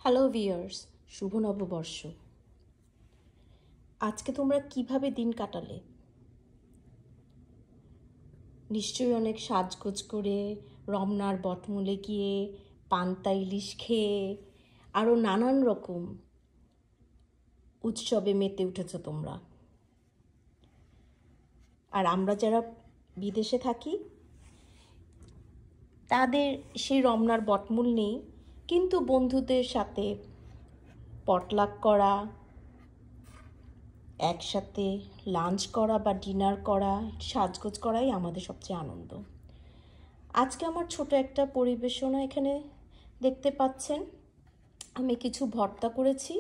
Hello viewers, শুভ নববর্ষ। আজকে তোমরা কিভাবে দিন কাটালে? নিশ্চয়ই অনেক সাজগোজ করে রমনার বটমূলে গিয়ে পান্তা ইলিশ খেয়ে আরও নানান রকম উৎসবে মেতে উঠেছ তোমরা। আর আমরা যারা বিদেশে থাকি তাদের সেই রমনার বটমূল নেই, কিন্তু বন্ধুদের সাথে পটলাক করা, একসাথে লাঞ্চ করা বা ডিনার করা, সাজগোজ করাই আমাদের সবচেয়ে আনন্দ। আজকে আমার ছোট একটা পরিবেশনা এখানে দেখতে পাচ্ছেন। আমি কিছু ভর্তা করেছি।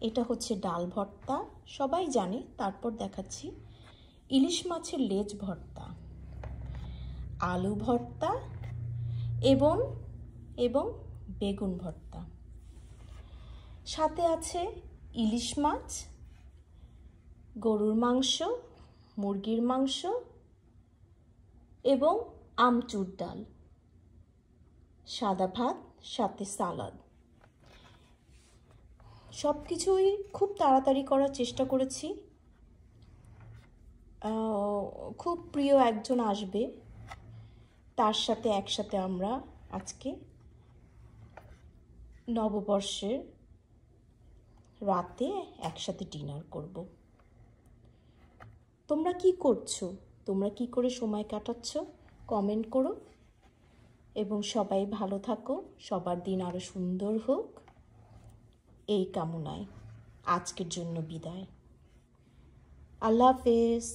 এটা হচ্ছে ডাল ভর্তা, সবাই জানে, তারপর দেখাচ্ছি ইলিশ মাছের লেজ ভর্তা, আলু ভর্তা এবং এবং বেগুন ভর্তা। সাথে আছে ইলিশ মাছ, গরুর মাংস, মুরগির মাংস এবং আমচুর ডাল, সাদা ভাত, সাথে সালাদ। সব কিছুই খুব তাড়াতাড়ি করার চেষ্টা করেছি। খুব প্রিয় একজন আসবে, তার সাথে একসাথে আমরা আজকে নববর্ষের রাতে একসাথে ডিনার করব। তোমরা কি করছো? তোমরা কি করে সময় কাটাচ্ছ? কমেন্ট করো এবং সবাই ভালো থাকো, সবার দিন আরো সুন্দর হোক, এই কামনায় আজকের জন্য বিদায়। আল্লাহ হাফেজ।